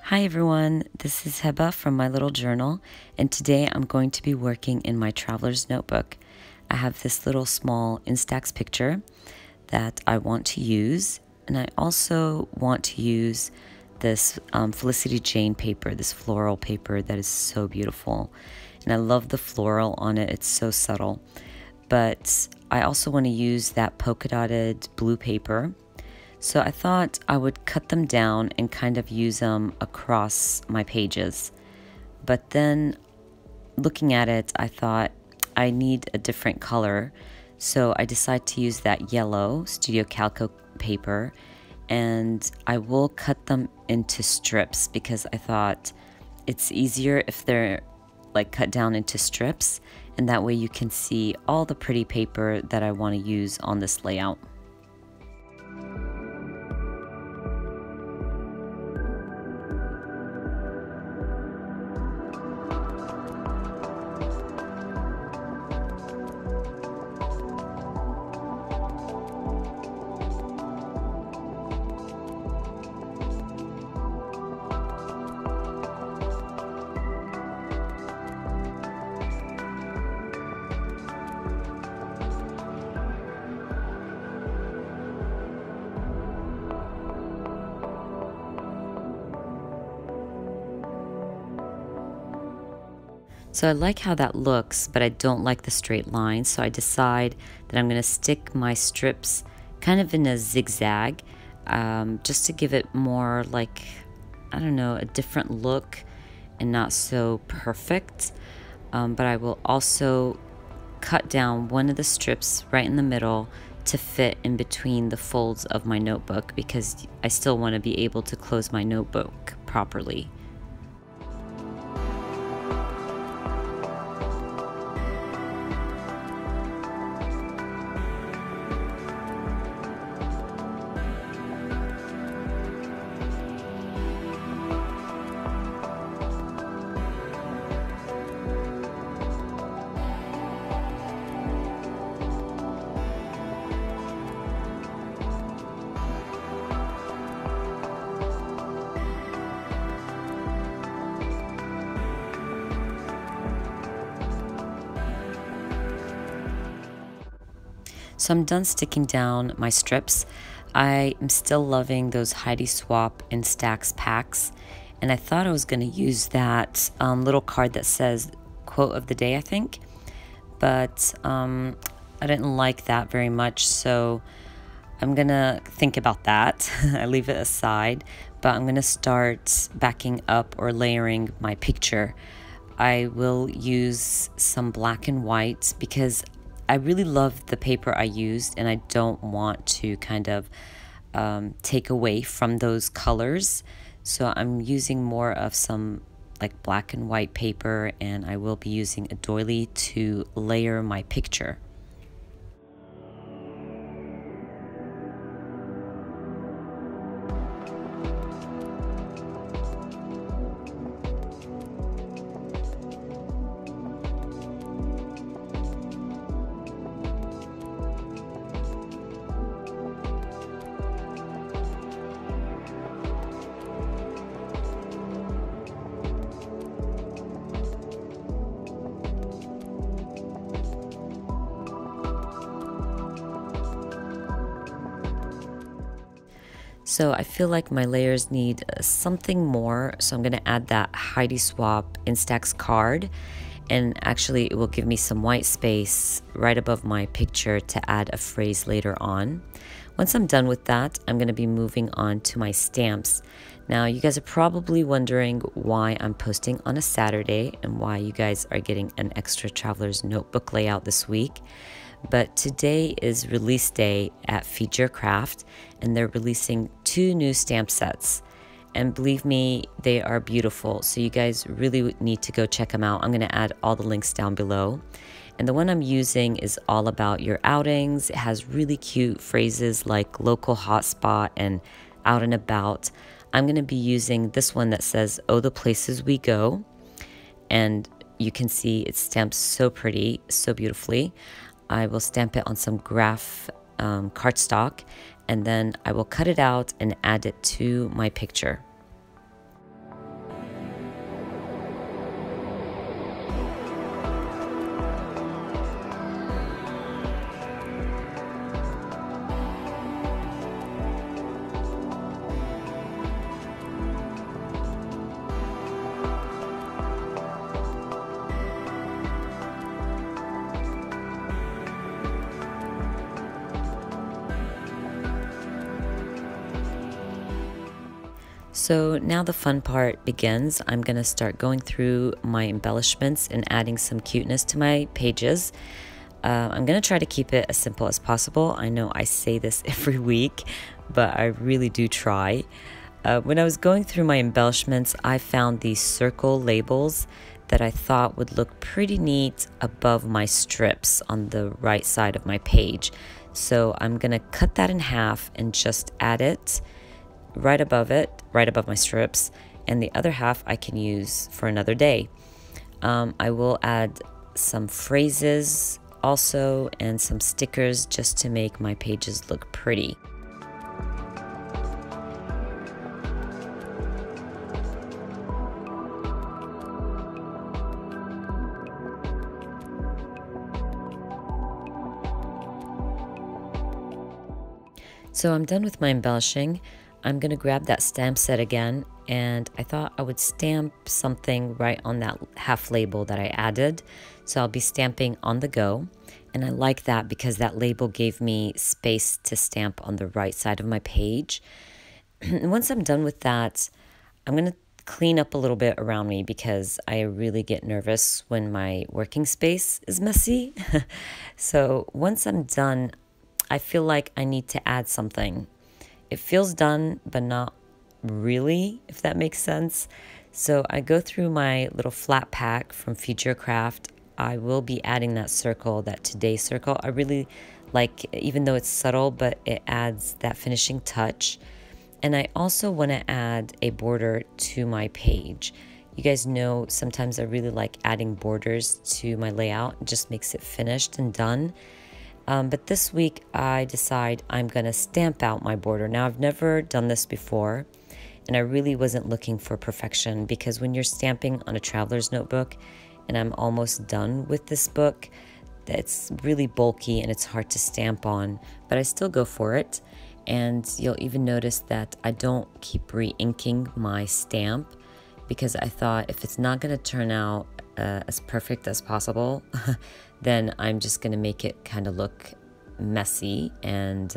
Hi everyone, this is Heba from my little journal, and today I'm going to be working in my traveler's notebook. I have this little small Instax picture that I want to use, and I also want to use this Felicity Jane paper, this floral paper that is so beautiful. And I love the floral on it, it's so subtle. But I also want to use that polka dotted blue paper. So I thought I would cut them down and kind of use them across my pages. But then looking at it, I thought I need a different color. So I decided to use that yellow Studio Calico paper, and I will cut them into strips because I thought it's easier if they're like cut down into strips, and that way you can see all the pretty paper that I want to use on this layout. So I like how that looks, but I don't like the straight line. So I decide that I'm going to stick my strips kind of in a zigzag, just to give it more like, I don't know, a different look and not so perfect. But I will also cut down one of the strips right in the middle to fit in between the folds of my notebook, because I still want to be able to close my notebook properly. So I'm done sticking down my strips. I am still loving those Heidi Swapp Instax packs, and I thought I was going to use that little card that says quote of the day, I think, but I didn't like that very much, so I'm going to think about that. I leave it aside, but I'm going to start backing up or layering my picture. I will use some black and white because I really love the paper I used, and I don't want to kind of take away from those colors. So I'm using more of some like black and white paper, and I will be using a doily to layer my picture. So I feel like my layers need something more, so I'm going to add that Heidi Swapp Instax card, and actually it will give me some white space right above my picture to add a phrase later on. Once I'm done with that, I'm going to be moving on to my stamps. Now you guys are probably wondering why I'm posting on a Saturday and why you guys are getting an extra traveler's notebook layout this week. But today is release day at Feed Your Craft, and they're releasing 2 new stamp sets. And believe me, they are beautiful. So you guys really need to go check them out. I'm going to add all the links down below. And the one I'm using is all about your outings. It has really cute phrases like local hotspot and out and about. I'm going to be using this one that says, "Oh, the places we go." And you can see it's stamped so pretty, so beautifully. I will stamp it on some graph cardstock, and then I will cut it out and add it to my picture. So now the fun part begins. I'm going to start going through my embellishments and adding some cuteness to my pages. I'm going to try to keep it as simple as possible. I know I say this every week, but I really do try. When I was going through my embellishments, I found these circle labels that I thought would look pretty neat above my strips on the right side of my page. So I'm going to cut that in half and just add it right above my strips, and the other half I can use for another day. I will add some phrases also and some stickers just to make my pages look pretty. So I'm done with my embellishing. I'm going to grab that stamp set again, and I thought I would stamp something right on that half label that I added. So I'll be stamping on the go, and I like that because that label gave me space to stamp on the right side of my page. And once I'm done with that, I'm going to clean up a little bit around me because I really get nervous when my working space is messy. So once I'm done, I feel like I need to add something. It feels done, but not really, if that makes sense. So I go through my little flat pack from Future Craft. I will be adding that circle, that Today circle. I really like, even though it's subtle, but it adds that finishing touch. And I also want to add a border to my page. You guys know sometimes I really like adding borders to my layout. It just makes it finished and done. But this week I decide I'm going to stamp out my border. Now, I've never done this before, and I really wasn't looking for perfection, because when you're stamping on a traveler's notebook, and I'm almost done with this book, it's really bulky and it's hard to stamp on, but I still go for it. And you'll even notice that I don't keep re-inking my stamp, because I thought if it's not going to turn out as perfect as possible, then I'm just going to make it kind of look messy and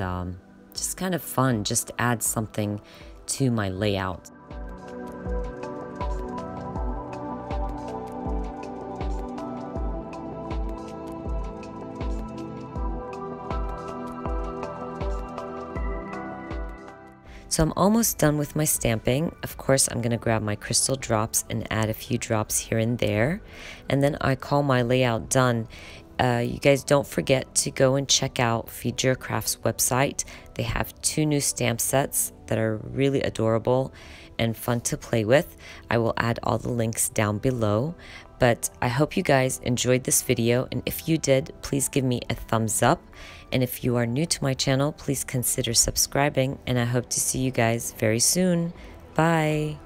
just kind of fun, just add something to my layout. So I'm almost done with my stamping. Of course, I'm going to grab my crystal drops and add a few drops here and there. And then I call my layout done. You guys don't forget to go and check out Future Craft's website. They have 2 new stamp sets that are really adorable and fun to play with. I will add all the links down below. But I hope you guys enjoyed this video, and if you did, please give me a thumbs up. And if you are new to my channel, please consider subscribing, and I hope to see you guys very soon. Bye!